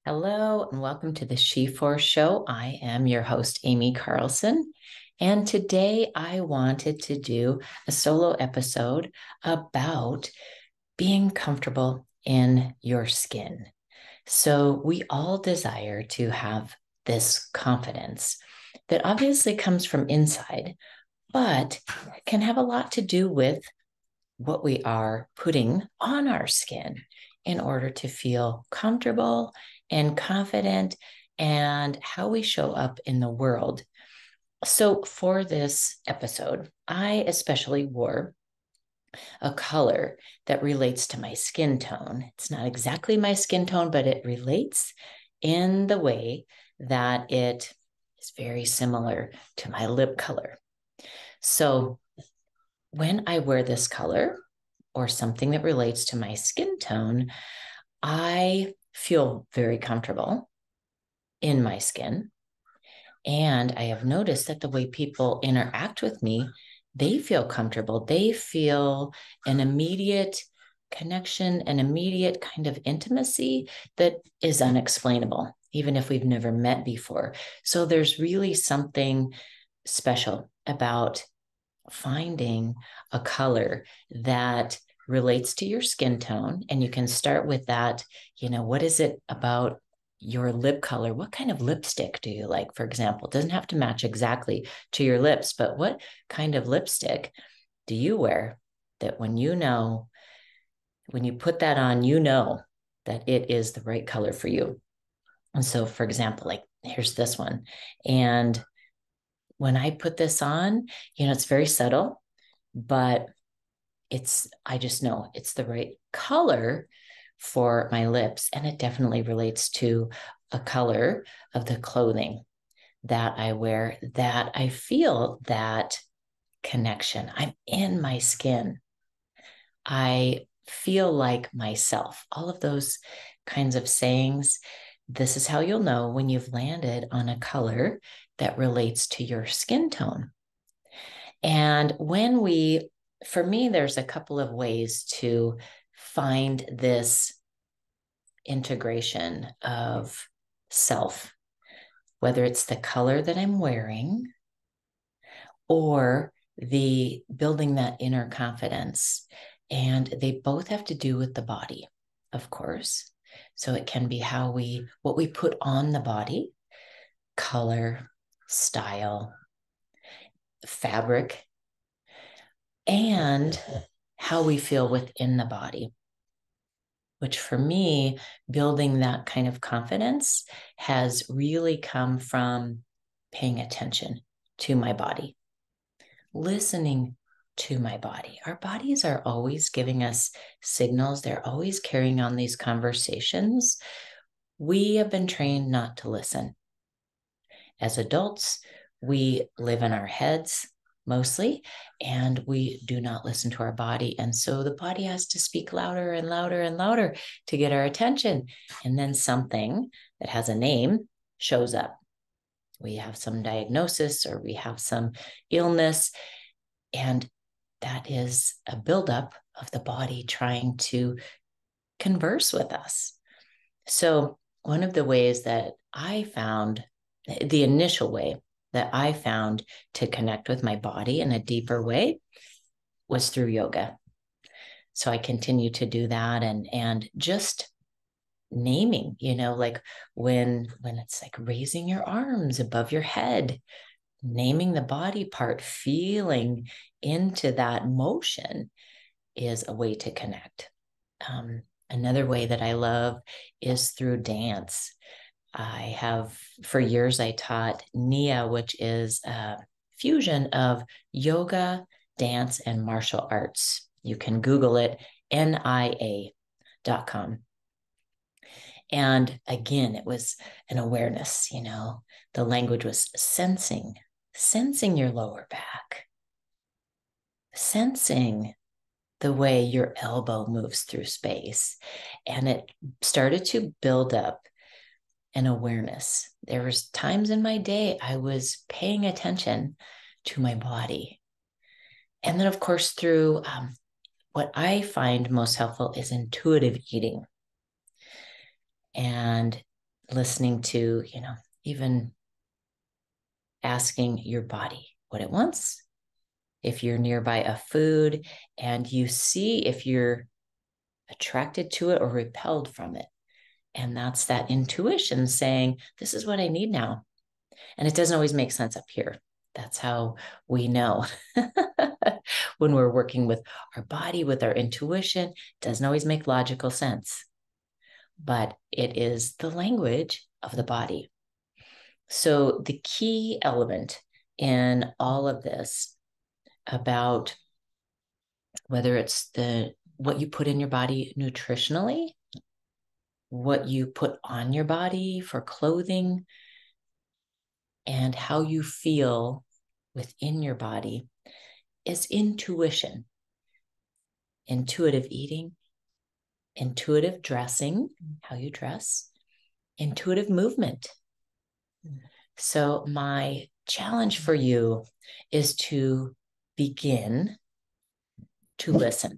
Hello and welcome to the She4 Show. I am your host, Amy Carlson. And today I wanted to do a solo episode about being comfortable in your skin. So, we all desire to have this confidence that obviously comes from inside, but can have a lot to do with what we are putting on our skin in order to feel comfortable and confident and how we show up in the world. So, for this episode, I especially wore a color that relates to my skin tone. It's not exactly my skin tone, but it relates in the way that it is very similar to my lip color. So, when I wear this color or something that relates to my skin tone, I feel very comfortable in my skin. And I have noticed that the way people interact with me, they feel comfortable. They feel an immediate connection, an immediate kind of intimacy that is unexplainable, even if we've never met before. So there's really something special about finding a color that relates to your skin tone. And you can start with that. What is it about your lip color? What kind of lipstick do you like, for example? It doesn't have to match exactly to your lips, but what kind of lipstick do you wear that when you put that on, you know that it is the right color for you? And so, for example, like here's this one. And when I put this on, it's very subtle, but I just know it's the right color for my lips. And it definitely relates to a color of the clothing that I wear, that I feel that connection. I'm in my skin. I feel like myself. All of those kinds of sayings. This is how you'll know when you've landed on a color that relates to your skin tone. And for me, there's a couple of ways to find this integration of self, whether it's the color that I'm wearing or the building that inner confidence. And they both have to do with the body, of course. So it can be what we put on the body, color, style, fabric, and how we feel within the body, which for me, building that kind of confidence has really come from paying attention to my body, listening to my body. Our bodies are always giving us signals. They're always carrying on these conversations. We have been trained not to listen. As adults, we live in our heads mostly, and we do not listen to our body. And so the body has to speak louder and louder and louder to get our attention. And then something that has a name shows up. We have some diagnosis or we have some illness, and that is a buildup of the body trying to converse with us. So one of the ways that I found, the initial way that I found to connect with my body in a deeper way, was through yoga. So I continue to do that, and just naming, like when it's like raising your arms above your head, naming the body part, feeling into that motion is a way to connect. Another way that I love is through dance. For years, I taught NIA, which is a fusion of yoga, dance, and martial arts. You can Google it, NIA.com. And again, it was an awareness, the language was sensing your lower back, sensing the way your elbow moves through space. And it started to build up an awareness. There was times in my day I was paying attention to my body. And then, of course, through what I find most helpful is intuitive eating. And listening to, even asking your body what it wants. If you're nearby a food and you see if you're attracted to it or repelled from it. And that's that intuition saying, this is what I need now. And it doesn't always make sense up here. That's how we know when we're working with our body, with our intuition, it doesn't always make logical sense, but it is the language of the body. So the key element in all of this about whether it's what you put in your body nutritionally, what you put on your body for clothing, and how you feel within your body is intuition. Intuitive eating, intuitive dressing, how you dress, intuitive movement. So my challenge for you is to begin to listen.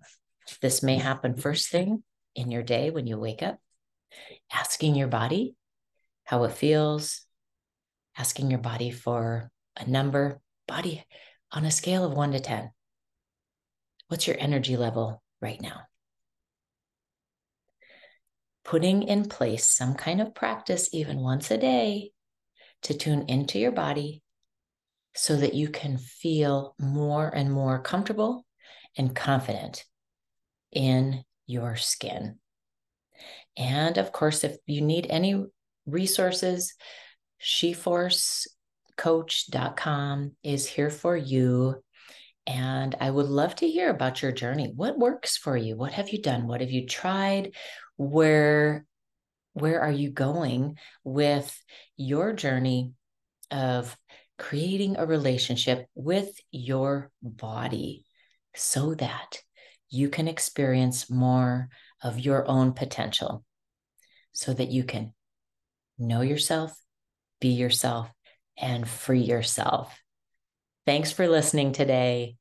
This may happen first thing in your day when you wake up, asking your body how it feels, asking your body for a number, body on a scale of 1 to 10. What's your energy level right now? Putting in place some kind of practice, even once a day, to tune into your body so that you can feel more and more comfortable and confident in your skin. And of course, if you need any resources, sheforcecoach.com is here for you. And I would love to hear about your journey. What works for you? What have you done? What have you tried? Where are you going with your journey of creating a relationship with your body so that you can experience more of your own potential, so that you can know yourself, be yourself, and free yourself. Thanks for listening today.